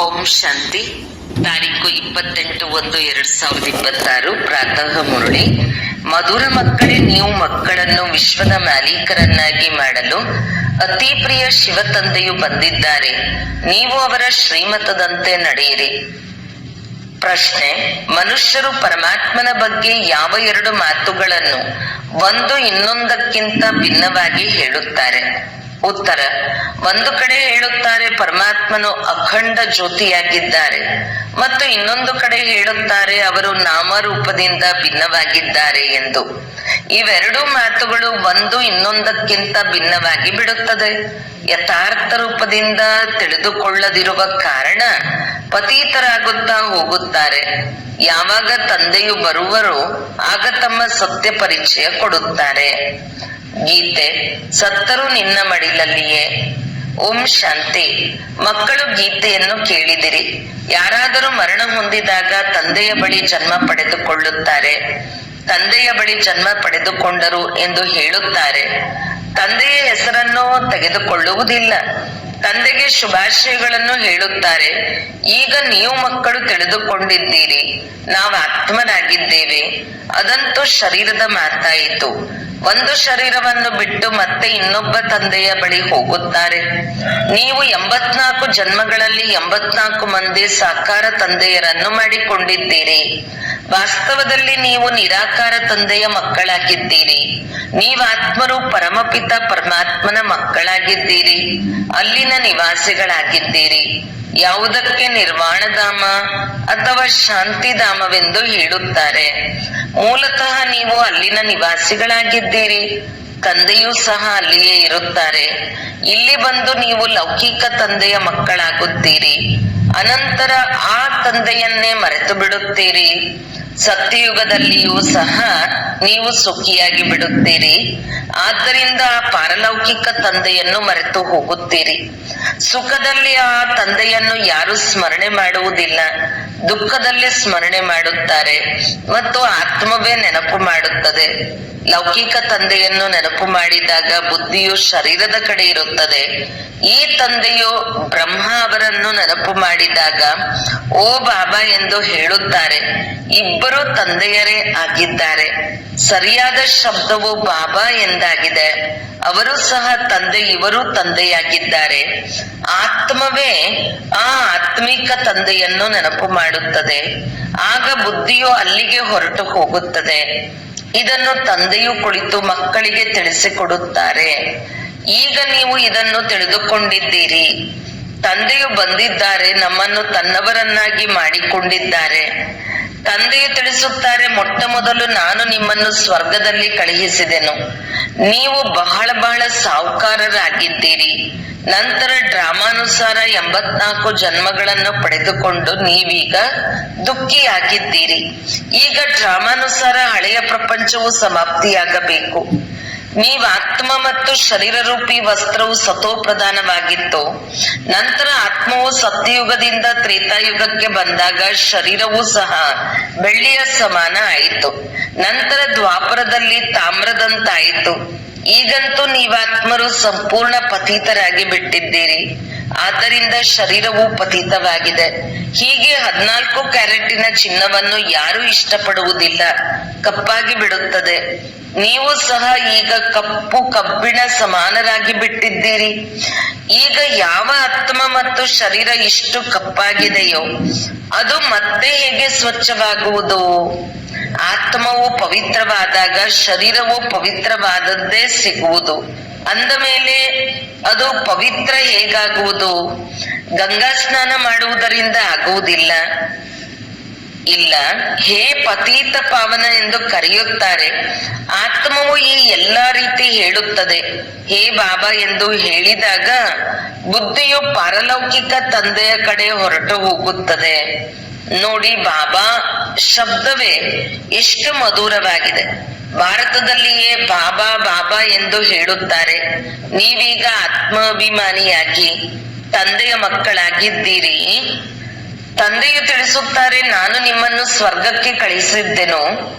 ಓಂ ಶಾಂತಿ. ತಾರೀಕು 28/1/2026 ಪ್ರಾತಃ ಮುರಳಿ. ಮಧುರ ಮಕ್ಕಳೇ, ನೀವು ಮಕ್ಕಳನ್ನು ವಿಶ್ವದ ಮಾಲೀಕರನ್ನಾಗಿ ಮಾಡಲು ಅತಿ ಪ್ರಿಯ ಶಿವ ತಂದೆಯು ಬಂದಿದ್ದಾರೆ. ನೀವು ಅವರ ಶ್ರೀಮತದಂತೆ ನಡೆಯಿರಿ. ಪ್ರಶ್ನೆ: ಮನುಷ್ಯರು ಪರಮಾತ್ಮನ ಬಗ್ಗೆ ಯಾವ ಎರಡು ಮಾತುಗಳನ್ನು ಒಂದು ಇನ್ನೊಂದಕ್ಕಿಂತ ಭಿನ್ನವಾಗಿ ಹೇಳುತ್ತಾರೆ? ಉತ್ತರ: ಒಂದು ಕಡೆ ಹೇಳುತ್ತಾರೆ ಪರಮಾತ್ಮನು ಅಖಂಡ ಜ್ಯೋತಿಯಾಗಿದ್ದಾರೆ, ಮತ್ತು ಇನ್ನೊಂದು ಕಡೆ ಹೇಳುತ್ತಾರೆ ಅವರು ನಾಮರೂಪದಿಂದ ಭಿನ್ನವಾಗಿದ್ದಾರೆ ಎಂದು. ಇವೆರಡೂ ಮಾತುಗಳು ಒಂದು ಇನ್ನೊಂದಕ್ಕಿಂತ ಭಿನ್ನವಾಗಿ ಬಿಡುತ್ತದೆ. ಯಥಾರ್ಥ ರೂಪದಿಂದ ತಿಳಿದುಕೊಳ್ಳದಿರುವ ಕಾರಣ ಪತೀತರಾಗುತ್ತಾ ಹೋಗುತ್ತಾರೆ. ಯಾವಾಗ ತಂದೆಯು ಬರುವರೋ ಆಗ ತಮ್ಮ ಸತ್ಯ ಪರಿಚಯ ಕೊಡುತ್ತಾರೆ. ಗೀತೆ: ಸತ್ತರೂ ನಿನ್ನ ಮಡಿಲಲ್ಲಿಯೇ. ಓಂ ಶಾಂತಿ. ಮಕ್ಕಳು, ಗೀತೆಯನ್ನು ಕೇಳಿದಿರಿ. ಯಾರಾದರೂ ಮರಣ ಹೊಂದಿದಾಗ ತಂದೆಯ ಬಳಿ ಜನ್ಮ ಪಡೆದುಕೊಳ್ಳುತ್ತಾರೆ. ತಂದೆಯ ಬಳಿ ಜನ್ಮ ಪಡೆದುಕೊಂಡರು ಎಂದು ಹೇಳುತ್ತಾರೆ. ತಂದೆಯ ಹೆಸರನ್ನು ತೆಗೆದುಕೊಳ್ಳುವುದಿಲ್ಲ. ತಂದೆಗೆ ಶುಭಾಶಯಗಳನ್ನು ಹೇಳುತ್ತಾರೆ. ಈಗ ನೀವು ಮಕ್ಕಳು ತಿಳಿದುಕೊಂಡಿದ್ದೀರಿ, ನಾವು ಆತ್ಮರಾಗಿದ್ದೇವೆ. ಅದಂತೂ ಶರೀರದ ಮಾತಾಯಿತು. ಒಂದು ಶರೀರವನ್ನು ಬಿಟ್ಟು ಮತ್ತೆ ಇನ್ನೊಬ್ಬ ತಂದೆಯ ಬಳಿ ಹೋಗುತ್ತಾರೆ. ನೀವು 84 ಜನ್ಮಗಳಲ್ಲಿ 84 ಮಂದಿ ಸಾಕಾರ ತಂದೆಯರನ್ನು ಮಾಡಿಕೊಂಡಿದ್ದೀರಿ. ವಾಸ್ತವದಲ್ಲಿ ನೀವು ನಿರಾಕಾರ ತಂದೆಯ ಮಕ್ಕಳಾಗಿದ್ದೀರಿ. ನೀವಾತ್ಮರು ಪರಮಪಿತ ಪರಮಾತ್ಮನ ಮಕ್ಕಳಾಗಿದ್ದೀರಿ. ಅಲ್ಲಿನ ನಿವಾಸಿಗಳಾಗಿದ್ದೀರಿ. ಯಾವುದಕ್ಕೆ ನಿರ್ವಾಣಧಾಮ ಅಥವಾ ಶಾಂತಿಧಾಮವೆಂದು ಹೇಳುತ್ತಾರೆ. ಮೂಲತಃ ನೀವು ಅಲ್ಲಿನ ನಿವಾಸಿಗಳಾಗಿದ್ದೀರಿ. ತಂದೆಯೂ ಸಹ ಅಲ್ಲಿಯೇ ಇರುತ್ತಾರೆ. ಇಲ್ಲಿ ಬಂದು ನೀವು ಲೌಕಿಕ ತಂದೆಯ ಮಕ್ಕಳಾಗುತ್ತೀರಿ. ಅನಂತರ ಆ ತಂದೆಯನ್ನೇ ಮರೆತು ಬಿಡುತ್ತೀರಿ. ಸತ್ಯಯುಗದಲ್ಲಿಯೂ ಸಹ ನೀವು ಸುಖಿಯಾಗಿ ಬಿಡುತ್ತೀರಿ. ಆದ್ದರಿಂದ ಆ ಪಾರಲೌಕಿಕ ತಂದೆಯನ್ನು ಮರೆತು ಹೋಗುತ್ತೀರಿ. ಸುಖದಲ್ಲಿ ಆ ತಂದೆಯನ್ನು ಯಾರು ಸ್ಮರಣೆ ಮಾಡುವುದಿಲ್ಲ. ದುಃಖದಲ್ಲಿ ಸ್ಮರಣೆ ಮಾಡುತ್ತಾರೆ ಮತ್ತು ಆತ್ಮವೇ ನೆನಪು ಮಾಡುತ್ತದೆ. ಲೌಕಿಕ ತಂದೆಯನ್ನು ನೆನಪು ಮಾಡಿದಾಗ ಬುದ್ಧಿಯು ಶರೀರದ ಕಡೆ ಇರುತ್ತದೆ. ಈ ತಂದೆಯು ಬ್ರಹ್ಮ ಅವರನ್ನು ನೆನಪು ಮಾಡಿದಾಗ ಓ ಬಾಬಾ ಎಂದು ಹೇಳುತ್ತಾರೆ. ಇಬ್ಬರು ತಂದೆಯರೇ ಆಗಿದ್ದಾರೆ. ಸರಿಯಾದ ಶಬ್ದವು ಬಾಬಾ ಎಂದಾಗಿದೆ. ಅವರು ಸಹ ತಂದೆ, ಇವರು ತಂದೆಯಾಗಿದ್ದಾರೆ. ಆತ್ಮವೇ ಆ ಆತ್ಮಿಕ ತಂದೆಯನ್ನು ನೆನಪು ಮಾಡುತ್ತದೆ. ಆಗ ಬುದ್ಧಿಯು ಅಲ್ಲಿಗೆ ಹೊರಟು ಹೋಗುತ್ತದೆ. ಇದನ್ನು ತಂದೆಯು ಕುಳಿತು ಮಕ್ಕಳಿಗೆ ತಿಳಿಸಿಕೊಡುತ್ತಾರೆ. ಈಗ ನೀವು ಇದನ್ನು ತಿಳಿದುಕೊಂಡಿದ್ದೀರಿ. ತಂದೆಯು ಬಂದಿದ್ದಾರೆ, ನಮ್ಮನ್ನು ತನ್ನವರನ್ನಾಗಿ ಮಾಡಿಕೊಂಡಿದ್ದಾರೆ. ತಂದೆಯು ತಿಳಿಸುತ್ತಾರೆ, ಮೊಟ್ಟ ಮೊದಲು ನಾನು ನಿಮ್ಮನ್ನು ಸ್ವರ್ಗದಲ್ಲಿ ಕಳುಹಿಸಿದೆನು. ನೀವು ಬಹಳ ಬಹಳ ಸಾಹುಕಾರರಾಗಿದ್ದೀರಿ. ನಂತರ ಡ್ರಾಮಾನುಸಾರ 84 ಜನ್ಮಗಳನ್ನು ಪಡೆದುಕೊಂಡು ನೀವೀಗ ದುಃಖಿಯಾಗಿದ್ದೀರಿ. ಈಗ ಡ್ರಾಮಾನುಸಾರ ಹಳೆಯ ಪ್ರಪಂಚವು ಸಮಾಪ್ತಿಯಾಗಬೇಕು. ನೀವಾತ್ಮ ಮತ್ತು ಶರೀರ ರೂಪಿ ವಸ್ತ್ರವು ಸತೋಪ್ರಧಾನವಾಗಿತ್ತು. ನಂತರ ಆತ್ಮವು ಸತ್ಯಯುಗದಿಂದ ತ್ರೇತಾಯುಗಕ್ಕೆ ಬಂದಾಗ ಶರೀರವೂ ಸಹ ಬೆಳ್ಳಿಯ ಸಮಾನ ಆಯಿತು. ನಂತರ ದ್ವಾಪರದಲ್ಲಿ ತಾಮ್ರದಂತಾಯಿತು. ಈಗಂತೂ ನೀವಾತ್ಮರು ಸಂಪೂರ್ಣ ಪತಿತರಾಗಿ ಬಿಟ್ಟಿದ್ದೀರಿ. ಆದ್ದರಿಂದ ಶರೀರವು ಪತಿತವಾಗಿದೆ. ಹೀಗೆ 14 ಕ್ಯಾರೆಟಿನ ಚಿನ್ನವನ್ನು ಯಾರು ಇಷ್ಟಪಡುವುದಿಲ್ಲ, ಕಪ್ಪಾಗಿ ಬಿಡುತ್ತದೆ. ನೀವು ಸಹ ಈಗ ಕಪ್ಪು ಕಬ್ಬಿಣ ಸಮಾನರಾಗಿ ಬಿಟ್ಟಿದ್ದೀರಿ. ಈಗ ಯಾವ ಆತ್ಮ ಮತ್ತು ಶರೀರ ಇಷ್ಟು ಕಪ್ಪಾಗಿದೆಯೋ ಅದು ಮತ್ತೆ ಹೇಗೆ ಸ್ವಚ್ಛವಾಗುವುದು? ಆತ್ಮವು ಪವಿತ್ರವಾದಾಗ ಶರೀರವು ಪವಿತ್ರವಾದದ್ದೇ ಸಿಗುವುದು. ಅಂದ ಮೇಲೆ ಅದು ಪವಿತ್ರ ಹೇಗಾಗುವುದು? ಗಂಗಾ ಸ್ನಾನ ಮಾಡುವುದರಿಂದ ಆಗುವುದಿಲ್ಲ. ಇಲ್ಲ, ಹೇ ಪತೀತ ಪಾವನ ಎಂದು ಕರೆಯುತ್ತಾರೆ. ಆತ್ಮವು ಈ ಎಲ್ಲಾ ರೀತಿ ಹೇಳುತ್ತದೆ. ಹೇ ಬಾಬಾ ಎಂದು ಹೇಳಿದಾಗ ಬುದ್ಧಿಯು ಪಾರಲೌಕಿಕ ತಂದೆಯ ಕಡೆ ಹೊರಟು ಹೋಗುತ್ತದೆ. ನೋಡಿ, ಬಾಬಾ ಶಬ್ದವೇ ಎಷ್ಟು ಮಧುರವಾಗಿದೆ. ಭಾರತದಲ್ಲಿಯೇ ಬಾಬಾ ಬಾಬಾ ಎಂದು ಹೇಳುತ್ತಾರೆ. ನೀವೀಗ ಆತ್ಮಾಭಿಮಾನಿಯಾಗಿ ತಂದೆಯ ಮಕ್ಕಳಾಗಿದ್ದೀರಿ. ತಂದೆಯು ತಿಳಿಸುತ್ತಾರೆ, ನಾನು ನಿಮ್ಮನ್ನು ಸ್ವರ್ಗಕ್ಕೆ ಕಳಿಸಿದ್ದೆನು.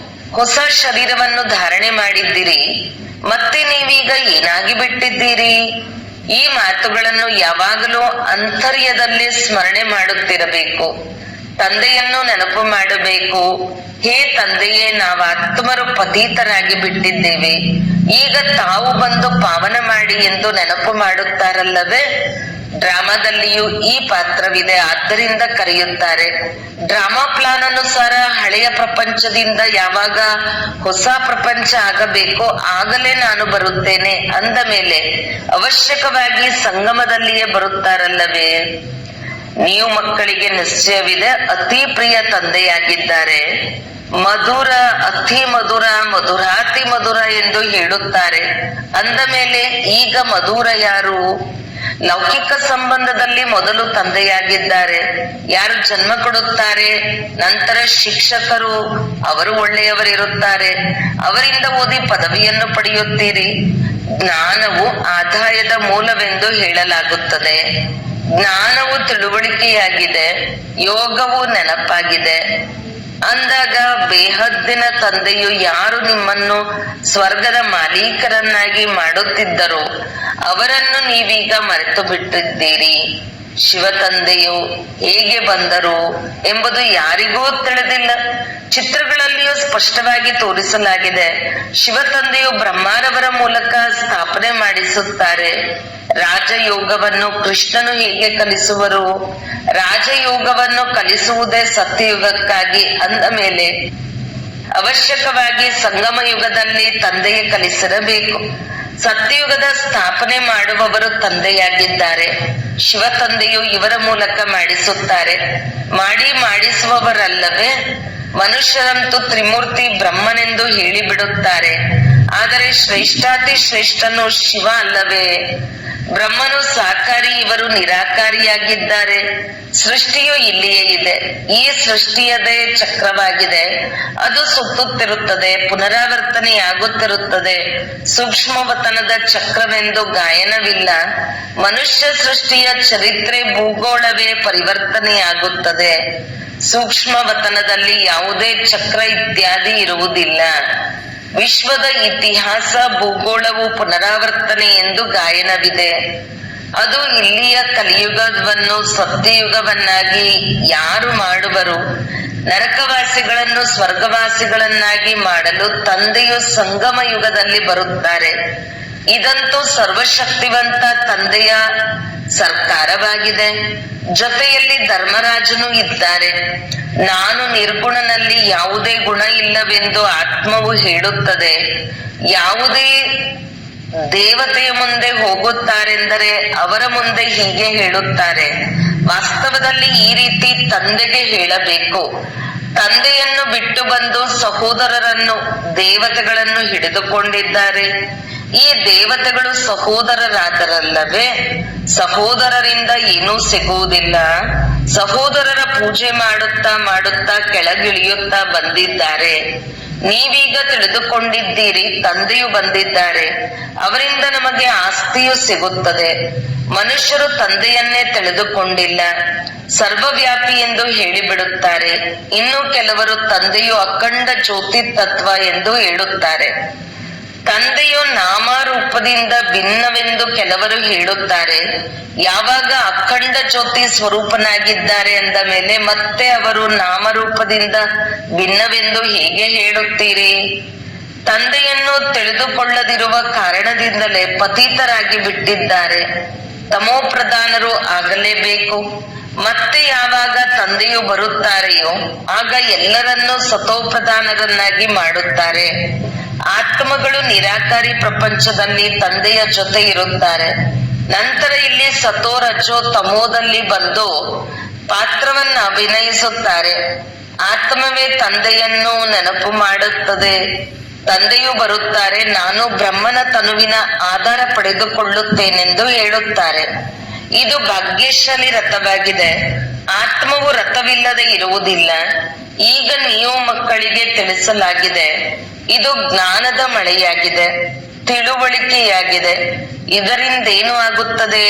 ಹೊಸ ಶರೀರವನ್ನು ಧಾರಣೆ ಮಾಡಿದ್ದೀರಿ. ಮತ್ತೆ ನೀವೀಗ ಏನಾಗಿ ಬಿಟ್ಟಿದ್ದೀರಿ? ಈ ಮಾತುಗಳನ್ನು ಯಾವಾಗಲೂ ಅಂತರ್ಯದಲ್ಲಿ ಸ್ಮರಣೆ ಮಾಡುತ್ತಿರಬೇಕು. ತಂದೆಯನ್ನು ನೆನಪು ಮಾಡಬೇಕು. ಹೇ ತಂದೆಯೇ, ನಾವು ಆತ್ಮರು ಪತೀತರಾಗಿ ಬಿಟ್ಟಿದ್ದೇವೆ, ಈಗ ತಾವು ಬಂದು ಪಾವನ ಮಾಡಿ ಎಂದು ನೆನಪು ಮಾಡುತ್ತಾರಲ್ಲವೇ. ಡ್ರಾಮಾದಲ್ಲಿಯೂ ಈ ಪಾತ್ರವಿದೆ, ಆದ್ದರಿಂದ ಕರೆಯುತ್ತಾರೆ. ಡ್ರಾಮಾ ಪ್ಲಾನ್ ಅನುಸಾರ ಹಳೆಯ ಪ್ರಪಂಚದಿಂದ ಯಾವಾಗ ಹೊಸ ಪ್ರಪಂಚ ಆಗಬೇಕೋ ಆಗಲೇ ನಾನು ಬರುತ್ತೇನೆ ಅಂದ ಮೇಲೆ ಅವಶ್ಯಕವಾಗಿ ಸಂಗಮದಲ್ಲಿಯೇ ಬರುತ್ತಾರಲ್ಲವೇ. ನೀವು ಮಕ್ಕಳಿಗೆ ನಿಶ್ಚಯವಿದೆ, ಅತಿ ಪ್ರಿಯ ತಂದೆಯಾಗಿದ್ದಾರೆ. ಮಧುರ, ಅತಿ ಮಧುರ, ಮಧುರಾತಿ ಮಧುರ ಎಂದು ಹೇಳುತ್ತಾರೆ. ಅಂದ ಮೇಲೆ ಈಗ ಮಧುರ ಯಾರು? ಲೌಕಿಕ ಸಂಬಂಧದಲ್ಲಿ ಮೊದಲು ತಂದೆಯಾಗಿದ್ದಾರೆ. ಯಾರು ಜನ್ಮ ಕೊಡುತ್ತಾರೆ, ನಂತರ ಶಿಕ್ಷಕರು, ಅವರು ಒಳ್ಳೆಯವರಿರುತ್ತಾರೆ. ಅವರಿಂದ ಓದಿ ಪದವಿಯನ್ನು ಪಡೆಯುತ್ತೀರಿ. ಜ್ಞಾನವು ಆದಾಯದ ಮೂಲವೆಂದು ಹೇಳಲಾಗುತ್ತದೆ. ಜ್ಞಾನವು ತಿಳುವಳಿಕೆಯಾಗಿದೆ, ಯೋಗವು ನೆನಪಾಗಿದೆ. ಅಂದಾಗ ಬೇಹದ್ದಿನ ತಂದೆಯು ಯಾರು ನಿಮ್ಮನ್ನು ಸ್ವರ್ಗದ ಮಾಲೀಕರನ್ನಾಗಿ ಮಾಡುತ್ತಿದ್ದರೋ ಅವರನ್ನು ನೀವೀಗ ಮರೆತು ಬಿಟ್ಟಿದ್ದೀರಿ. ಶಿವ ತಂದೆಯು ಹೇಗೆ ಬಂದರು ಎಂಬುದು ಯಾರಿಗೂ ತಿಳಿದಿಲ್ಲ. ಚಿತ್ರಗಳಲ್ಲಿಯೂ ಸ್ಪಷ್ಟವಾಗಿ ತೋರಿಸಲಾಗಿದೆ. ಶಿವ ತಂದೆಯು ಬ್ರಹ್ಮಾರವರ ಮೂಲಕ ಸ್ಥಾಪನೆ ಮಾಡಿಸುತ್ತಾರೆ. ರಾಜಯೋಗವನ್ನು ಕೃಷ್ಣನು ಹೇಗೆ ಕಲಿಸುವರು? ರಾಜಯೋಗವನ್ನು ಕಲಿಸುವುದೇ ಸತ್ಯಯುಗಕ್ಕಾಗಿ ಅಂದ ಮೇಲೆ ಅವಶ್ಯಕವಾಗಿ ಸಂಗಮ ಯುಗದಲ್ಲಿ ತಂದೆಗೆ ಕಲಿಸಿರಬೇಕು. ಸತ್ಯಯುಗದ ಸ್ಥಾಪನೆ ಮಾಡುವವರು ತಂದೆಯಾಗಿದ್ದಾರೆ. ಶಿವ ತಂದೆಯು ಇವರ ಮೂಲಕ ಮಾಡಿಸುತ್ತಾರೆ. ಮಾಡಿಸುವವರಲ್ಲವೇ. ಮನುಷ್ಯರಂತೂ ತ್ರಿಮೂರ್ತಿ ಬ್ರಹ್ಮನೆಂದು ಹೇಳಿಬಿಡುತ್ತಾರೆ. ಆದರೆ ಶ್ರೇಷ್ಠಾತಿ ಶ್ರೇಷ್ಠನು ಶಿವ ಅಲ್ಲವೇ. ಬ್ರಹ್ಮನು ಸಾಕಾರಿ, ಇವರು ನಿರಾಕಾರಿಯಾಗಿದ್ದಾರೆ. ಸೃಷ್ಟಿಯು ಇಲ್ಲಿಯೇ ಇದೆ. ಈ ಸೃಷ್ಟಿಯದೇ ಚಕ್ರವಾಗಿದೆ. ಅದು ಸುತ್ತುತ್ತಿರುತ್ತದೆ, ಪುನರಾವರ್ತನೆಯಾಗುತ್ತಿರುತ್ತದೆ. ಸೂಕ್ಷ್ಮವತನದ ಚಕ್ರವೆಂದು ಗಾಯನವಿಲ್ಲ. ಮನುಷ್ಯ ಸೃಷ್ಟಿಯ ಚರಿತ್ರೆ ಭೂಗೋಳವೇ ಪರಿವರ್ತನೆಯಾಗುತ್ತದೆ. ಸೂಕ್ಷ್ಮವತನದಲ್ಲಿ ಯಾವುದೇ ಚಕ್ರ ಇತ್ಯಾದಿ ಇರುವುದಿಲ್ಲ. ವಿಶ್ವದ ಇತಿಹಾಸ ಭೂಗೋಳವು ಪುನರಾವರ್ತನೆ ಎಂದು ಗಾಯನವಿದೆ. ಅದು ಇಲ್ಲಿಯ ಕಲಿಯುಗವನ್ನು ಸತ್ಯಯುಗವನ್ನಾಗಿ ಯಾರು ಮಾಡುವರು? ನರಕವಾಸಿಗಳನ್ನು ಸ್ವರ್ಗವಾಸಿಗಳನ್ನಾಗಿ ಮಾಡಲು ತಂದೆಯು ಸಂಗಮ ಯುಗದಲ್ಲಿ ಬರುತ್ತಾರೆ. ಇದಂತೂ ಸರ್ವಶಕ್ತಿವಂತ ತಂದೆಯ ಸರ್ಕಾರವಾಗಿದೆ. ಜೊತೆಯಲ್ಲಿ ಧರ್ಮರಾಜನು ಇದ್ದಾರೆ. ನಾನು ನಿರ್ಗುಣನಲ್ಲಿ ಯಾವುದೇ ಗುಣ ಇಲ್ಲವೆಂದು ಆತ್ಮವು ಹೇಳುತ್ತದೆ. ಯಾವುದೇ ದೇವತೆಯ ಮುಂದೆ ಹೋಗುತ್ತಾರೆಂದರೆ ಅವರ ಮುಂದೆ ಹೀಗೆ ಹೇಳುತ್ತಾರೆ. ವಾಸ್ತವದಲ್ಲಿ ಈ ರೀತಿ ತಂದೆಗೆ ಹೇಳಬೇಕು. ತಂದೆಯನ್ನು ಬಿಟ್ಟು ಬಂದು ಸಹೋದರರನ್ನು, ದೇವತೆಗಳನ್ನು ಹಿಡಿದುಕೊಂಡಿದ್ದಾರೆ. ಈ ದೇವತೆಗಳು ಸಹೋದರರಾದರಲ್ಲವೇ. ಸಹೋದರರಿಂದ ಏನೂ ಸಿಗುವುದಿಲ್ಲ. ಸಹೋದರರ ಪೂಜೆ ಮಾಡುತ್ತಾ ಮಾಡುತ್ತಾ ಕೆಳಗಿಳಿಯುತ್ತಾ ಬಂದಿದ್ದಾರೆ. ನೀವೀಗ ತಿಳಿದುಕೊಂಡಿದ್ದೀರಿ, ತಂದೆಯು ಬಂದಿದ್ದಾರೆ, ಅವರಿಂದ ನಮಗೆ ಆಸ್ತಿಯು ಸಿಗುತ್ತದೆ. ಮನುಷ್ಯರು ತಂದೆಯನ್ನೇ ತಿಳಿದುಕೊಂಡಿಲ್ಲ. ಸರ್ವವ್ಯಾಪಿ ಎಂದು ಹೇಳಿಬಿಡುತ್ತಾರೆ. ಇನ್ನು ಕೆಲವರು ತಂದೆಯು ಅಖಂಡ ಜ್ಯೋತಿ ತತ್ವ ಎಂದು ಹೇಳುತ್ತಾರೆ. ತಂದೆಯು ನಾಮರೂಪದಿಂದ ಭಿನ್ನವೆಂದು ಕೆಲವರು ಹೇಳುತ್ತಾರೆ. ಯಾವಾಗ ಅಖಂಡ ಜ್ಯೋತಿ ಸ್ವರೂಪನಾಗಿದ್ದಾರೆ ಎಂದ ಮೇಲೆ ಮತ್ತೆ ಅವರು ನಾಮರೂಪದಿಂದ ಭಿನ್ನವೆಂದು ಹೇಗೆ ಹೇಳುತ್ತೀರಿ? ತಂದೆಯನ್ನು ತಿಳಿದುಕೊಳ್ಳದಿರುವ ಕಾರಣದಿಂದಲೇ ಪತೀತರಾಗಿ ಬಿಟ್ಟಿದ್ದಾರೆ. ತಮೋಪ್ರಧಾನರು ಆಗಲೇಬೇಕು. ಮತ್ತೆ ಯಾವಾಗ ತಂದೆಯು ಬರುತ್ತಾರೆಯೋ ಆಗ ಎಲ್ಲರನ್ನೂ ಸತೋಪ್ರಧಾನರನ್ನಾಗಿ ಮಾಡುತ್ತಾರೆ. ಆತ್ಮಗಳು ನಿರಾಕಾರಿ ಪ್ರಪಂಚದಲ್ಲಿ ತಂದೆಯ ಜೊತೆ ಇರುತ್ತಾರೆ. ನಂತರ ಇಲ್ಲಿ ಸತೋ ರಜೋ ತಮೋದಲ್ಲಿ ಬಂದು ಪಾತ್ರವನ್ನು ಅಭಿನಯಿಸುತ್ತಾರೆ. ಆತ್ಮವೇ ತಂದೆಯನ್ನು ನೆನಪು ಮಾಡುತ್ತದೆ. ತಂದೆಯು ಬರುತ್ತಾರೆ, ನಾನು ಬ್ರಹ್ಮನ ತನುವಿನ ಆಧಾರ ಪಡೆದುಕೊಳ್ಳುತ್ತೇನೆಂದು ಹೇಳುತ್ತಾರೆ. ಇದು ಭಾಗ್ಯಶಾಲಿ ರಥವಾಗಿದೆ. ಆತ್ಮವು ರಥವಿಲ್ಲದೆ ಇರುವುದಿಲ್ಲ. ಈಗ ನೀವು ಮಕ್ಕಳಿಗೆ ತಿಳಿಸಲಾಗಿದೆ. ಇದು ಜ್ಞಾನದ ಮಳೆಯಾಗಿದೆ, ತಿಳುವಳಿಕೆಯಾಗಿದೆ. ಇದರಿಂದೇನು ಆಗುತ್ತದೆ?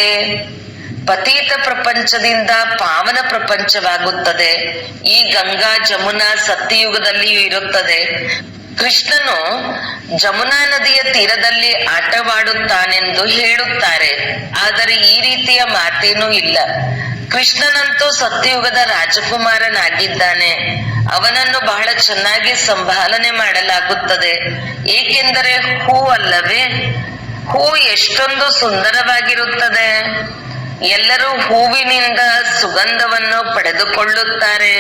ಪತೀತ ಪ್ರಪಂಚದಿಂದ ಪಾವನ ಪ್ರಪಂಚವಾಗುತ್ತದೆ. ಈ ಗಂಗಾ ಜಮುನಾ ಸತ್ಯಯುಗದಲ್ಲಿಯೂ ಇರುತ್ತದೆ. ಕೃಷ್ಣನು ಜಮುನಾ ನದಿಯ ತೀರದಲ್ಲಿ ಆಟವಾಡುತ್ತಾನೆಂದು ಹೇಳುತ್ತಾರೆ, ಆದರೆ ಈ ರೀತಿಯ ಮಾತೇನೂ ಇಲ್ಲ. ಕೃಷ್ಣನಂತೂ ಸತ್ಯಯುಗದ ರಾಜಕುಮಾರನಾಗಿದ್ದಾನೆ. ಅವನನ್ನು ಬಹಳ ಚೆನ್ನಾಗಿ ಸಂಭಾಲನೆ ಮಾಡಲಾಗುತ್ತದೆ, ಏಕೆಂದರೆ ಹೂ ಅಲ್ಲವೇ? ಹೂ ಎಷ್ಟೊಂದು ಸುಂದರವಾಗಿರುತ್ತದೆ. ಎಲ್ಲರೂ ಹೂವಿನಿಂದ ಸುಗಂಧವನ್ನು ಪಡೆದುಕೊಳ್ಳುತ್ತಾರೆ,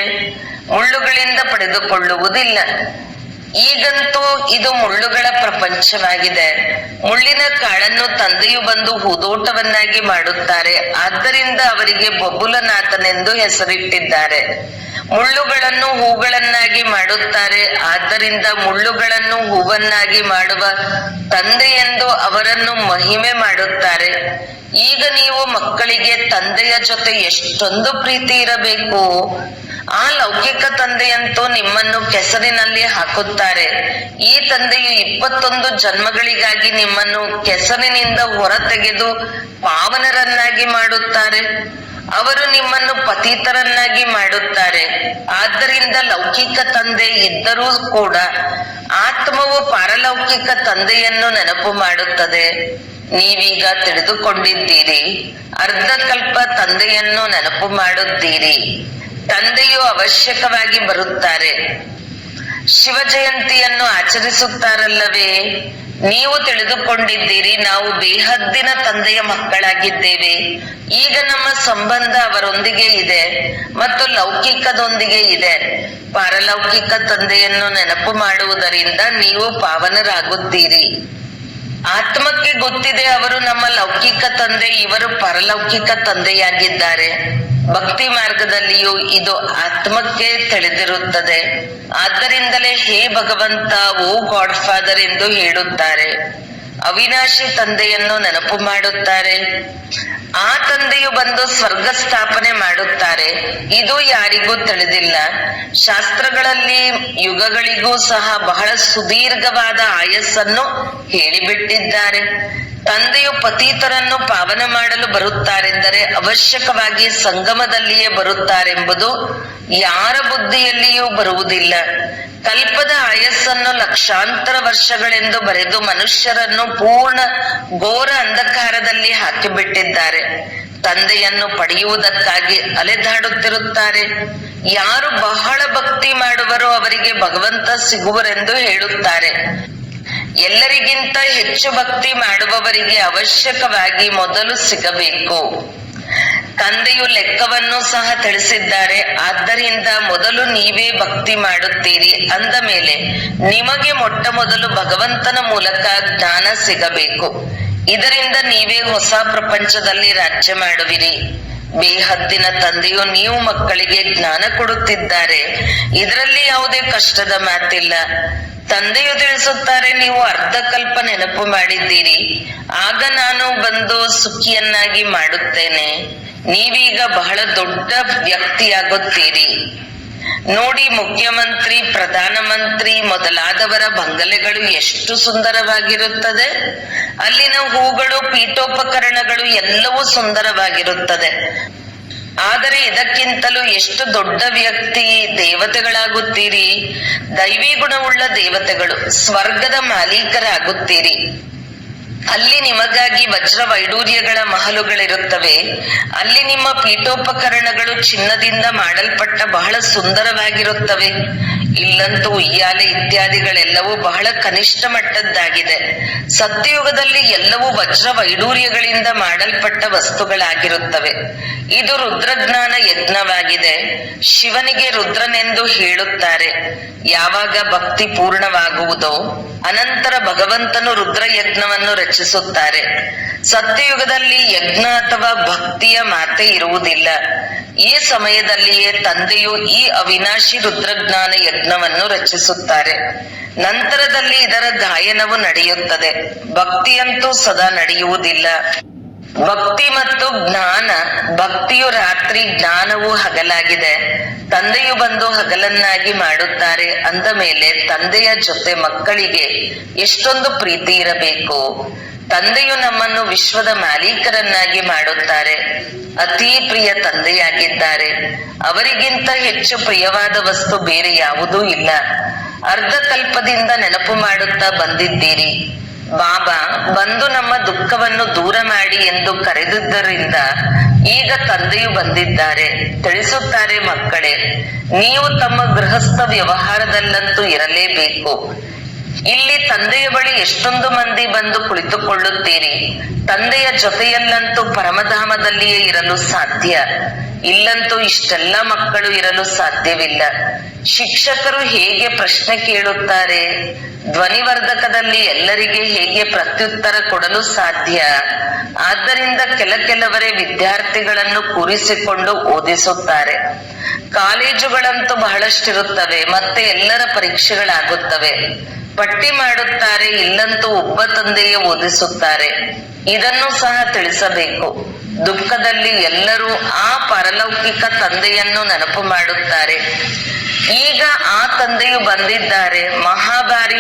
ಮುಳ್ಳುಗಳಿಂದ ಪಡೆದುಕೊಳ್ಳುವುದಿಲ್ಲ. ಈಗಂತೂ ಇದು ಮುಳ್ಳುಗಳ ಪ್ರಪಂಚವಾಗಿದೆ. ಮುಳ್ಳಿನ ಕಾಳನ್ನು ತಂದೆಯು ಬಂದು ಹೂದೋಟವನ್ನಾಗಿ ಮಾಡುತ್ತಾರೆ, ಆದ್ದರಿಂದ ಅವರಿಗೆ ಬಬುಲನಾಥನೆಂದು ಹೆಸರಿಟ್ಟಿದ್ದಾರೆ. ಮುಳ್ಳುಗಳನ್ನು ಹೂಗಳನ್ನಾಗಿ ಮಾಡುತ್ತಾರೆ, ಆದ್ದರಿಂದ ಮುಳ್ಳುಗಳನ್ನು ಹೂವನ್ನಾಗಿ ಮಾಡುವ ತಂದೆಯೆಂದು ಅವರನ್ನು ಮಹಿಮೆ ಮಾಡುತ್ತಾರೆ. ಈಗ ನೀವು ಮಕ್ಕಳಿಗೆ ತಂದೆಯ ಜೊತೆ ಎಷ್ಟೊಂದು ಪ್ರೀತಿ ಇರಬೇಕು. ಆ ಲೌಕಿಕ ತಂದೆಯಂತೂ ನಿಮ್ಮನ್ನು ಕೆಸರಿನಲ್ಲಿ ಹಾಕುತ್ತಾರೆ. ಈ ತಂದೆಯು 21 ಜನ್ಮಗಳಿಗಾಗಿ ನಿಮ್ಮನ್ನು ಕೆಸರಿನಿಂದ ಹೊರತೆಗೆದು ಪಾವನರನ್ನಾಗಿ ಮಾಡುತ್ತಾರೆ. ಅವರು ನಿಮ್ಮನ್ನು ಪತಿತರನ್ನಾಗಿ ಮಾಡುತ್ತಾರೆ. ಆದ್ದರಿಂದ ಲೌಕಿಕ ತಂದೆ ಇದ್ದರೂ ಕೂಡ ಆತ್ಮವು ಪಾರಲೌಕಿಕ ತಂದೆಯನ್ನು ನೆನಪು ಮಾಡುತ್ತದೆ. ನೀವೀಗ ತಿಳಿದುಕೊಂಡಿದ್ದೀರಿ, ಅರ್ಧಕಲ್ಪ ತಂದೆಯನ್ನು ನೆನಪು ಮಾಡುತ್ತೀರಿ. ತಂದೆಯು ಅವಶ್ಯಕವಾಗಿ ಬರುತ್ತಾರೆ. ಶಿವ ಜಯಂತಿಯನ್ನು ಆಚರಿಸುತ್ತಾರಲ್ಲವೇ? ನೀವು ತಿಳಿದುಕೊಂಡಿದ್ದೀರಿ, ನಾವು ಬೇಹದ್ದಿನ ತಂದೆಯ ಮಕ್ಕಳಾಗಿದ್ದೇವೆ. ಈಗ ನಮ್ಮ ಸಂಬಂಧ ಅವರೊಂದಿಗೆ ಇದೆ ಮತ್ತು ಲೌಕಿಕದೊಂದಿಗೆ ಇದೆ. ಪಾರಲೌಕಿಕ ತಂದೆಯನ್ನು ನೆನಪು ಮಾಡುವುದರಿಂದ ನೀವು ಪಾವನರಾಗುತ್ತೀರಿ. ಆತ್ಮಕ್ಕೆ ಗೊತ್ತಿದೆ, ಅವರು ನಮ್ಮ ಲೌಕಿಕ ತಂದೆ, ಇವರು ಪರಲೌಕಿಕ ತಂದೆಯಾಗಿದ್ದಾರೆ. ಭಕ್ತಿ ಮಾರ್ಗದಲ್ಲಿಯೂ ಇದು ಆತ್ಮಕ್ಕೆ ತಿಳಿದಿರುತ್ತದೆ. ಆದ್ದರಿಂದಲೇ ಹೇ ಭಗವಂತ, ಓ ಗಾಡ್ ಫಾದರ್ ಎಂದು ಹೇಳುತ್ತಾರೆ. ಅವಿನಾಶಿ ತಂದೆಯನ್ನು ನೆನಪು ಮಾಡುತ್ತಾರೆ. ಆ ತಂದೆಯು ಬಂದು ಸ್ವರ್ಗ ಸ್ಥಾಪನೆ ಮಾಡುತ್ತಾರೆ. ಇದು ಯಾರಿಗೂ ತಿಳಿದಿಲ್ಲ. ಶಾಸ್ತ್ರಗಳಲ್ಲಿ ಯುಗಗಳಿಗೂ ಸಹ ಬಹಳ ಸುದೀರ್ಘವಾದ ಆಯಸ್ಸನ್ನು ಹೇಳಿಬಿಟ್ಟಿದ್ದಾರೆ. ತಂದೆಯು ಪತೀತರನ್ನು ಪಾವನ ಮಾಡಲು ಬರುತ್ತಾರೆಂದರೆ ಅವಶ್ಯಕವಾಗಿ ಸಂಗಮದಲ್ಲಿಯೇ ಬರುತ್ತಾರೆಂಬುದು ಯಾರ ಬುದ್ಧಿಯಲ್ಲಿಯೂ ಬರುವುದಿಲ್ಲ. ಕಲ್ಪದ ಆಯಸ್ಸನ್ನು ಲಕ್ಷಾಂತರ ವರ್ಷಗಳೆಂದು ಬರೆದು ಮನುಷ್ಯರನ್ನು ಪೂರ್ಣ ಘೋರ ಅಂಧಕಾರದಲ್ಲಿ ಹಾಕಿಬಿಟ್ಟಿದ್ದಾರೆ. ತಂದೆಯನ್ನು ಪಡೆಯುವುದಕ್ಕಾಗಿ ಅಲೆದಾಡುತ್ತಿರುತ್ತಾರೆ. ಯಾರು ಬಹಳ ಭಕ್ತಿ ಮಾಡುವರೋ ಅವರಿಗೆ ಭಗವಂತ ಸಿಗುವರೆಂದು ಹೇಳುತ್ತಾರೆ. ಎಲ್ಲರಿಗಿಂತ ಹೆಚ್ಚು ಭಕ್ತಿ ಮಾಡುವವರಿಗೆ ಅವಶ್ಯಕವಾಗಿ ಮೊದಲು ಸಿಗಬೇಕು. ತಂದೆಯು ಲೆಕ್ಕವನ್ನು ಸಹ ತಿಳಿಸಿದ್ದಾರೆ. ಆದ್ದರಿಂದ ಮೊದಲು ನೀವೇ ಭಕ್ತಿ ಮಾಡುತ್ತೀರಿ ಅಂದ ಮೇಲೆ ನಿಮಗೆ ಮೊಟ್ಟ ಮೊದಲು ಭಗವಂತನ ಮೂಲಕ ಜ್ಞಾನ ಸಿಗಬೇಕು. ಇದರಿಂದ ನೀವೇ ಹೊಸ ಪ್ರಪಂಚದಲ್ಲಿ ರಾಜ್ಯ ಮಾಡುವಿರಿ. ಬೇಹದ್ದಿನ ತಂದೆಯು ನೀವು ಮಕ್ಕಳಿಗೆ ಜ್ಞಾನ ಕೊಡುತ್ತಿದ್ದಾರೆ. ಇದರಲ್ಲಿ ಯಾವುದೇ ಕಷ್ಟದ ಮಾತಿಲ್ಲ. ತಂದೆಯು ತಿಳಿಸುತ್ತಾರೆ, ನೀವು ಅರ್ಧಕಲ್ಪ ನೆನಪು ಮಾಡಿದ್ದೀರಿ, ಆಗ ನಾನು ಬಂದು ಸುಖಿಯನ್ನಾಗಿ ಮಾಡುತ್ತೇನೆ. ನೀವೀಗ ಬಹಳ ದೊಡ್ಡ ವ್ಯಕ್ತಿಯಾಗುತ್ತೀರಿ. ನೋಡಿ, ಮುಖ್ಯಮಂತ್ರಿ, ಪ್ರಧಾನಮಂತ್ರಿ ಮೊದಲಾದವರ ಬಂಗಲೆಗಳು ಎಷ್ಟು ಸುಂದರವಾಗಿರುತ್ತದೆ. ಅಲ್ಲಿನ ಹೂಗಳು, ಪೀಠೋಪಕರಣಗಳು ಎಲ್ಲವೂ ಸುಂದರವಾಗಿರುತ್ತದೆ. ಆದರೆ ಇದಕ್ಕಿಂತಲೂ ಎಷ್ಟು ದೊಡ್ಡ ವ್ಯಕ್ತಿ, ದೇವತೆಗಳಾಗುತ್ತೀರಿ. ದೈವಿ ಗುಣವುಳ್ಳ ದೇವತೆಗಳು, ಸ್ವರ್ಗದ ಮಾಲೀಕರಾಗುತ್ತೀರಿ. ಅಲ್ಲಿ ನಿಮಗಾಗಿ ವಜ್ರ ವೈಡೂರ್ಯಗಳ ಮಹಲುಗಳಿರುತ್ತವೆ. ಅಲ್ಲಿ ನಿಮ್ಮ ಪೀಠೋಪಕರಣಗಳು ಚಿನ್ನದಿಂದ ಮಾಡಲ್ಪಟ್ಟ ಬಹಳ ಸುಂದರವಾಗಿರುತ್ತವೆ. ಇಲ್ಲಂತೂ ಉಯ್ಯಾಲೆ ಇತ್ಯಾದಿಗಳೆಲ್ಲವೂ ಬಹಳ ಕನಿಷ್ಠ ಮಟ್ಟದ್ದಾಗಿದೆ. ಸತ್ಯಯುಗದಲ್ಲಿ ಎಲ್ಲವೂ ವಜ್ರ ವೈಡೂರ್ಯಗಳಿಂದ ಮಾಡಲ್ಪಟ್ಟ ವಸ್ತುಗಳಾಗಿರುತ್ತವೆ. ಇದು ರುದ್ರಜ್ಞಾನ ಯಜ್ಞವಾಗಿದೆ. ಶಿವನಿಗೆ ರುದ್ರನೆಂದು ಹೇಳುತ್ತಾರೆ. ಯಾವಾಗ ಭಕ್ತಿ ಪೂರ್ಣವಾಗುವುದೋ ಅನಂತರ ಭಗವಂತನು ರುದ್ರ ಯಜ್ಞವನ್ನು ರಚಿಸುತ್ತಾರೆ. ಸತ್ಯಯುಗದಲ್ಲಿ ಯಜ್ಞ ಅಥವಾ ಭಕ್ತಿಯ ಮಾತೆ ಇರುವುದಿಲ್ಲ. ಈ ಸಮಯದಲ್ಲಿಯೇ ತಂದೆಯು ಈ ಅವಿನಾಶಿ ರುದ್ರಜ್ಞಾನ ಯಜ್ಞವನ್ನು ರಚಿಸುತ್ತಾರೆ. ನಂತರದಲ್ಲಿ ಇದರ ಗಾಯನವು ನಡೆಯುತ್ತದೆ. ಭಕ್ತಿಯಂತೂ ಸದಾ ನಡೆಯುವುದಿಲ್ಲ. ಭಕ್ತಿ ಮತ್ತು ಜ್ಞಾನ. ಭಕ್ತಿಯು ರಾತ್ರಿ, ಜ್ಞಾನವು ಹಗಲಾಗಿದೆ. ತಂದೆಯು ಬಂದು ಹಗಲನ್ನಾಗಿ ಮಾಡುತ್ತಾರೆ ಅಂದ ಮೇಲೆ ತಂದೆಯ ಜೊತೆ ಮಕ್ಕಳಿಗೆ ಎಷ್ಟೊಂದು ಪ್ರೀತಿ ಇರಬೇಕು. ತಂದೆಯು ನಮ್ಮನ್ನು ವಿಶ್ವದ ಮಾಲೀಕರನ್ನಾಗಿ ಮಾಡುತ್ತಾರೆ. ಅತಿ ಪ್ರಿಯ ತಂದೆಯಾಗಿದ್ದಾರೆ. ಅವರಿಗಿಂತ ಹೆಚ್ಚು ಪ್ರಿಯವಾದ ವಸ್ತು ಬೇರೆ ಯಾವುದೂ ಇಲ್ಲ. ಅರ್ಧ ಕಲ್ಪದಿಂದ ನೆನಪು ಮಾಡುತ್ತಾ ಬಂದಿದ್ದೀರಿ. ಬಾಬಾ ಬಂದು ನಮ್ಮ ದುಃಖವನ್ನು ದೂರ ಮಾಡಿ ಎಂದು ಕರೆದಿದ್ದರಿಂದ ಈಗ ತಂದೆಯು ಬಂದಿದ್ದಾರೆ. ತಿಳಿಸುತ್ತಾರೆ, ಮಕ್ಕಳೇ, ನೀವು ತಮ್ಮ ಗೃಹಸ್ಥ ವ್ಯವಹಾರದಲ್ಲಂತೂ ಇರಲೇಬೇಕು. ಇಲ್ಲಿ ತಂದೆಯ ಬಳಿ ಎಷ್ಟೊಂದು ಮಂದಿ ಬಂದು ಕುಳಿತುಕೊಳ್ಳುತ್ತೀರಿ. ತಂದೆಯ ಜೊತೆಯಲ್ಲಂತೂ ಪರಮಧಾಮದಲ್ಲಿಯೇ ಇರಲು ಸಾಧ್ಯ. ಇಲ್ಲಂತೂ ಇಷ್ಟೆಲ್ಲ ಮಕ್ಕಳು ಇರಲು ಸಾಧ್ಯವಿಲ್ಲ. ಶಿಕ್ಷಕರು ಹೇಗೆ ಪ್ರಶ್ನೆ ಕೇಳುತ್ತಾರೆ? ಧ್ವನಿವರ್ಧಕದಲ್ಲಿ ಎಲ್ಲರಿಗೆ ಹೇಗೆ ಪ್ರತ್ಯುತ್ತರ ಕೊಡಲು ಸಾಧ್ಯ? ಆದ್ದರಿಂದ ಕೆಲವರೇ ವಿದ್ಯಾರ್ಥಿಗಳನ್ನು ಕೂರಿಸಿಕೊಂಡು ಓದಿಸುತ್ತಾರೆ. ಕಾಲೇಜುಗಳಂತೂ ಬಹಳಷ್ಟಿರುತ್ತವೆ. ಮತ್ತೆ ಎಲ್ಲರ ಪರೀಕ್ಷೆಗಳಾಗುತ್ತವೆ. ಪಟ್ಟಿ ಮಾಡುತ್ತಾರೆ. ಇಲ್ಲಂತೂ ಒಬ್ಬ ತಂದೆಯೇ ಓದಿಸುತ್ತಾರೆ. ಇದನ್ನು ಸಹ ತಿಳಿಸಬೇಕು. ದುಃಖದಲ್ಲಿ ಎಲ್ಲರೂ ಆ ಪರಲೌಕಿಕ ತಂದೆಯನ್ನು ನೆನಪು ಮಾಡುತ್ತಾರೆ. ಈಗ ಆ ತಂದೆಯು ಬಂದಿದ್ದಾರೆ.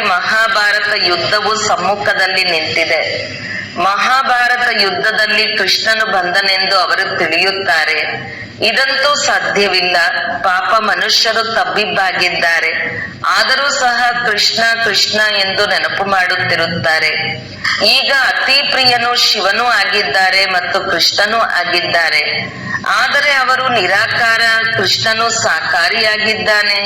ಮಹಾಭಾರತ ಯುದ್ಧವು ಸಮ್ಮುಖದಲ್ಲಿ ನಿಂತಿದೆ. ಮಹಾಭಾರತ ಯುದ್ಧದಲ್ಲಿ ಕೃಷ್ಣನು ಬಂದನೆಂದು ಅವರು ತಿಳಿಯುತ್ತಾರೆ. ಇದಂತೂ ಸಾಧ್ಯವಿಲ್ಲ. ಪಾಪ ಮನುಷ್ಯರು ತಬ್ಬಿಬ್ಬಾಗಿದ್ದಾರೆ. ಆದರೂ ಸಹ ಕೃಷ್ಣ ಕೃಷ್ಣ ಎಂದು ನೆನಪು ಮಾಡುತ್ತಿರುತ್ತಾರೆ. ಈಗ ಅತಿ ಪ್ರಿಯನು ಶಿವನೂ ಆಗಿದ್ದಾರೆ ಮತ್ತು ಕೃಷ್ಣನೂ ಆಗಿದ್ದಾರೆ. ಆದರೆ ಅವರು ನಿರಾಕಾರ, ಕೃಷ್ಣನು ಸಾಕಾರಿಯಾಗಿದ್ದಾನೆ.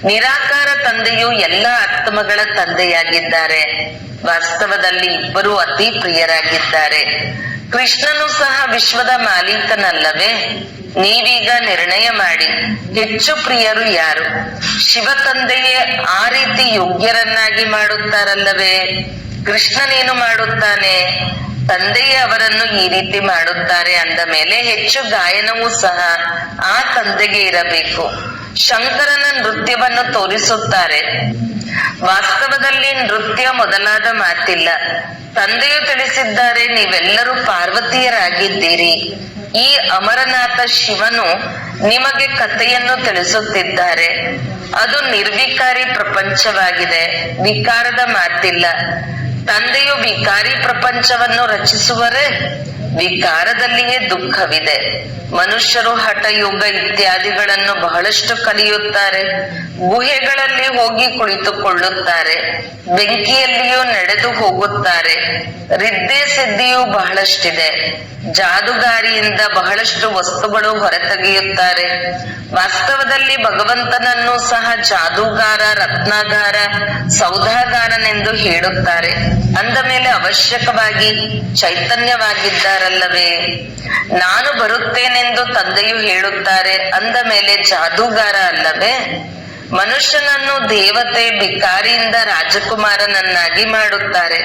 ನಿರಾಕಾರ ತಂದೆಯು ಎಲ್ಲ ಆತ್ಮಗಳ ತಂದೆಯಾಗಿದ್ದಾರೆ. ವಾಸ್ತವದಲ್ಲಿ ಇಬ್ಬರು ಅತಿ ಪ್ರಿಯರಾಗಿದ್ದಾರೆ. ಕೃಷ್ಣನು ಸಹ ವಿಶ್ವದ ಮಾಲೀಕನಲ್ಲವೇ? ನೀವೀಗ ನಿರ್ಣಯ ಮಾಡಿ, ಹೆಚ್ಚು ಪ್ರಿಯರು ಯಾರು? ಶಿವ ತಂದೆಯೇ ಆ ರೀತಿ ಯೋಗ್ಯರನ್ನಾಗಿ ಮಾಡುತ್ತಾರಲ್ಲವೇ? ಕೃಷ್ಣನೇನು ಮಾಡುತ್ತಾನೆ? ತಂದೆಯೇ ಅವರನ್ನು ಈ ರೀತಿ ಮಾಡುತ್ತಾರೆ ಅಂದ ಮೇಲೆ ಹೆಚ್ಚು ಗಾಯನವೂ ಸಹ ಆ ತಂದೆಗೆ ಇರಬೇಕು. ಶಂಕರನ ನೃತ್ಯವನ್ನು ತೋರಿಸುತ್ತಾರೆ. ವಾಸ್ತವದಲ್ಲಿ ನೃತ್ಯ ಮೊದಲಾದ ಮಾತಿಲ್ಲ. ತಂದೆಯು ತಿಳಿಸಿದ್ದಾರೆ, ನೀವೆಲ್ಲರೂ ಪಾರ್ವತಿಯರಾಗಿದ್ದೀರಿ. ಈ ಅಮರನಾಥ ಶಿವನು ನಿಮಗೆ ಕಥೆಯನ್ನು ತಿಳಿಸುತ್ತಿದ್ದಾರೆ. ಅದು ನಿರ್ವಿಕಾರಿ ಪ್ರಪಂಚವಾಗಿದೆ. ವಿಕಾರದ ಮಾತಿಲ್ಲ. ತಂದೆಯು ವಿಕಾರಿ ಪ್ರಪಂಚವನ್ನು ರಚಿಸುವರೇ? ವಿಕಾರದಲ್ಲಿಯೇ ದುಃಖವಿದೆ. ಮನುಷ್ಯರು ಹಠಯೋಗ ಇತ್ಯಾದಿಗಳನ್ನು ಬಹಳಷ್ಟು ಕಲಿಯುತ್ತಾರೆ. ಗುಹೆಗಳಲ್ಲಿ ಹೋಗಿ ಕುಳಿತುಕೊಳ್ಳುತ್ತಾರೆ. ಬೆಂಕಿಯಲ್ಲಿಯೂ ನಡೆದು ಹೋಗುತ್ತಾರೆ. ರಿದ್ದೆ ಸಿದ್ಧಿಯೂ ಬಹಳಷ್ಟಿದೆ. ಜಾದುಗಾರಿಯಿಂದ ಬಹಳಷ್ಟು ವಸ್ತುಗಳು ಹೊರತೆಗೆಯುತ್ತಾರೆ. ವಾಸ್ತವದಲ್ಲಿ ಭಗವಂತನನ್ನು ಸಹ ಜಾದೂಗಾರ, ರತ್ನಾಗಾರ, ಸೌದಾಗಾರನೆಂದು ಹೇಳುತ್ತಾರೆ. ಅಂದ ಮೇಲೆ ಅವಶ್ಯಕವಾಗಿ ಚೈತನ್ಯವಾಗಿದ್ದಾರಲ್ಲವೇ? ನಾನು ಬರುತ್ತೇನೆಂದು ತಂದೆಯು ಹೇಳುತ್ತಾರೆ. ಅಂದ ಮೇಲೆ ಜಾದೂಗಾರ ಅಲ್ಲವೇ? ಮನುಷ್ಯನನ್ನು ದೇವತೆ, ಭಿಕಾರಿಯಿಂದ ರಾಜಕುಮಾರನನ್ನಾಗಿ ಮಾಡುತ್ತಾರೆ.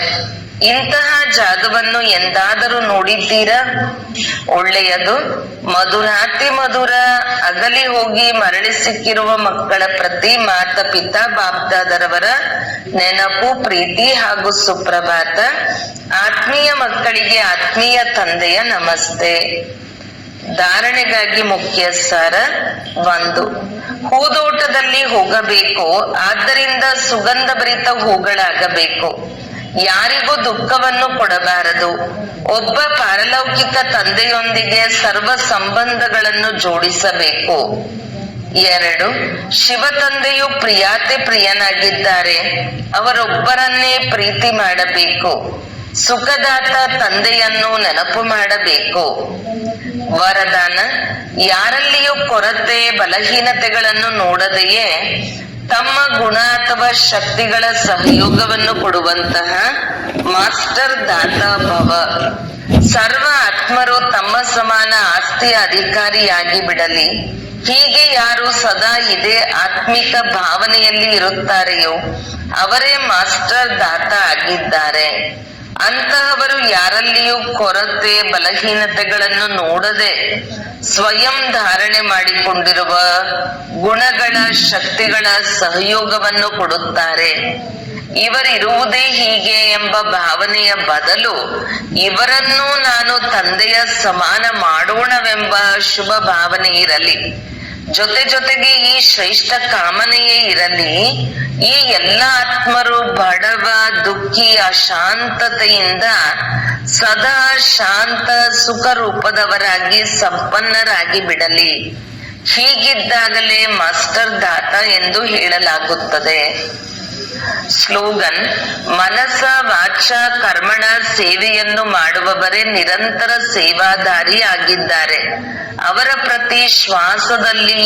ಇಂತಹ ಜಾದುವನ್ನು ಎಂದಾದರೂ ನೋಡಿದ್ದೀರಾ? ಒಳ್ಳೆಯದು. ಮಧುರಾತಿ ಮಧುರ. ಅಗಲಿ ಹೋಗಿ ಮರಳಿ ಸಿಕ್ಕಿರುವ ಮಕ್ಕಳ ಪ್ರತಿ ಮಾತಾ ಪಿತಾ ಬಾಪ್ದಾದರವರ ನೆನಪು, ಪ್ರೀತಿ ಹಾಗೂ ಸುಪ್ರಭಾತ. ಆತ್ಮೀಯ ಮಕ್ಕಳಿಗೆ ಆತ್ಮೀಯ ತಂದೆಯ ನಮಸ್ತೆ. ಧಾರಣೆಗಾಗಿ ಮುಖ್ಯ ಸಾರ 1. ಹೂದೋಟದಲ್ಲಿ ಹೋಗಬೇಕು. ಆದ್ದರಿಂದ ಸುಗಂಧ ಭರಿತ ಹೂಗಳಾಗಬೇಕು. ಯಾರಿಗೂ ದುಃಖವನ್ನು ಕೊಡಬಾರದು. ಒಬ್ಬ ಪಾರಲೌಕಿಕ ತಂದೆಯೊಂದಿಗೆ ಸರ್ವ ಸಂಬಂಧಗಳನ್ನು ಜೋಡಿಸಬೇಕು. 2. ಶಿವ ತಂದೆಯು ಪ್ರಿಯಾತಿ ಪ್ರಿಯನಾಗಿದ್ದಾರೆ. ಅವರೊಬ್ಬರನ್ನೇ ಪ್ರೀತಿ ಮಾಡಬೇಕು. ಸುಖದಾತ ತಂದೆಯನ್ನು ನೆನಪು ಮಾಡಬೇಕು. ವರದಾನ: ಯಾರಲ್ಲಿಯೂ ಕೊರತೆ, ಬಲಹೀನತೆಗಳನ್ನು ನೋಡದೆಯೇ ತಮ್ಮ ಗುಣ ಅಥವಾ ಶಕ್ತಿಗಳ ಸಹಯೋಗವನ್ನು ಕೊಡುವಂತಹ ಮಾಸ್ಟರ್ ದಾತ ಭವ. ಸರ್ವ ಆತ್ಮರು ತಮ್ಮ ಸಮಾನ ಆಸ್ತಿಯ ಅಧಿಕಾರಿಯಾಗಿ ಬಿಡಲಿ. ಹೀಗೆ ಯಾರು ಸದಾ ಇದೇ ಆತ್ಮಿಕ ಭಾವನೆಯಲ್ಲಿ ಇರುತ್ತಾರೆಯೋ ಅವರೇ ಮಾಸ್ಟರ್ ದಾತ ಆಗಿದ್ದಾರೆ. ಅಂತಹವರು ಯಾರಲ್ಲಿಯೂ ಕೊರತೆ, ಬಲಹೀನತೆಗಳನ್ನು ನೋಡದೆ ಸ್ವಯಂ ಧಾರಣೆ ಮಾಡಿಕೊಂಡಿರುವ ಗುಣಗಳ, ಶಕ್ತಿಗಳ ಸಹಯೋಗವನ್ನು ಕೊಡುತ್ತಾರೆ. ಇವರಿರುವುದೇ ಹೀಗೆ ಎಂಬ ಭಾವನೆಯ ಬದಲು ಇವರನ್ನು ನಾನು ತಂದೆಯ ಸಮಾನ ಮಾಡೋಣವೆಂಬ ಶುಭ ಭಾವನೆ ಇರಲಿ. ಜೊತೆಗೆ ಈ ಶ್ರೇಷ್ಠ ಕಾಮನೆಯೇ ಇರಲಿ. ಈ ಎಲ್ಲ ಆತ್ಮರು ಬಡವ, ದುಃಖಿ, ಅಶಾಂತತೆಯಿಂದ ಸದಾ ಶಾಂತ ಸುಖ ರೂಪದವರಾಗಿ ಸಂಪನ್ನರಾಗಿ ಬಿಡಲಿ. ಹೀಗಿದ್ದಾಗಲೇ ಮಾಸ್ಟರ್ ದಾತ ಎಂದು ಹೇಳಲಾಗುತ್ತದೆ. ಸ್ಲೋಗನ್: ಮನಸ ವಾಚ ಕರ್ಮಣ ಸೇವೆಯನ್ನು ಮಾಡುವವರೇ ನಿರಂತರ ಸೇವಾದಾರಿ ಆಗಿದ್ದಾರೆ. ಅವರ ಪ್ರತಿ ಶ್ವಾಸದಲ್ಲಿ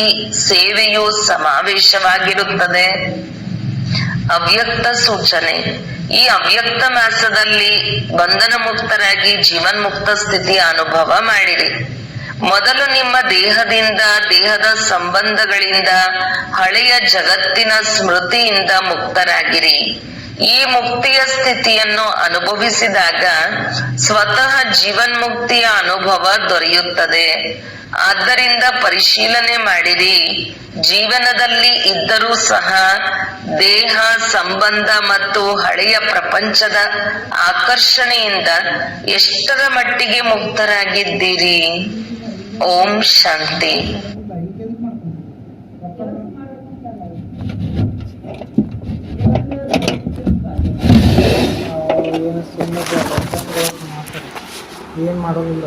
ಸೇವೆಯು ಸಮಾವೇಶವಾಗಿರುತ್ತದೆ. ಅವ್ಯಕ್ತ ಸೂಚನೆ: ಈ ಅವ್ಯಕ್ತ ಮಾಸದಲ್ಲಿ ಬಂಧನ ಮುಕ್ತರಾಗಿ ಜೀವನ್ಮುಕ್ತ ಸ್ಥಿತಿಯ ಅನುಭವ ಮಾಡಿರಿ. ಮೊದಲು ನಿಮ್ಮ ದೇಹದಿಂದ, ದೇಹದ ಸಂಬಂಧಗಳಿಂದ, ಹಳೆಯ ಜಗತ್ತಿನ ಸ್ಮೃತಿಯಿಂದ ಮುಕ್ತರಾಗಿರಿ. ಈ ಮುಕ್ತಿಯ ಸ್ಥಿತಿಯನ್ನು ಅನುಭವಿಸಿದಾಗ ಸ್ವತಃ ಜೀವನ್ಮುಕ್ತಿಯ ಅನುಭವ ದೊರೆಯುತ್ತದೆ. ಆದ್ದರಿಂದ ಪರಿಶೀಲನೆ ಮಾಡಿರಿ. ಜೀವನದಲ್ಲಿ ಇದ್ದರೂ ಸಹ ದೇಹ, ಸಂಬಂಧ ಮತ್ತು ಹಳೆಯ ಪ್ರಪಂಚದ ಆಕರ್ಷಣೆಯಿಂದ ಎಷ್ಟರ ಮಟ್ಟಿಗೆ ಮುಕ್ತರಾಗಿದ್ದೀರಿ? ಓಂ ಶಾಂತಿ. ಏನು ಮಾಡೋದಿಲ್ಲ.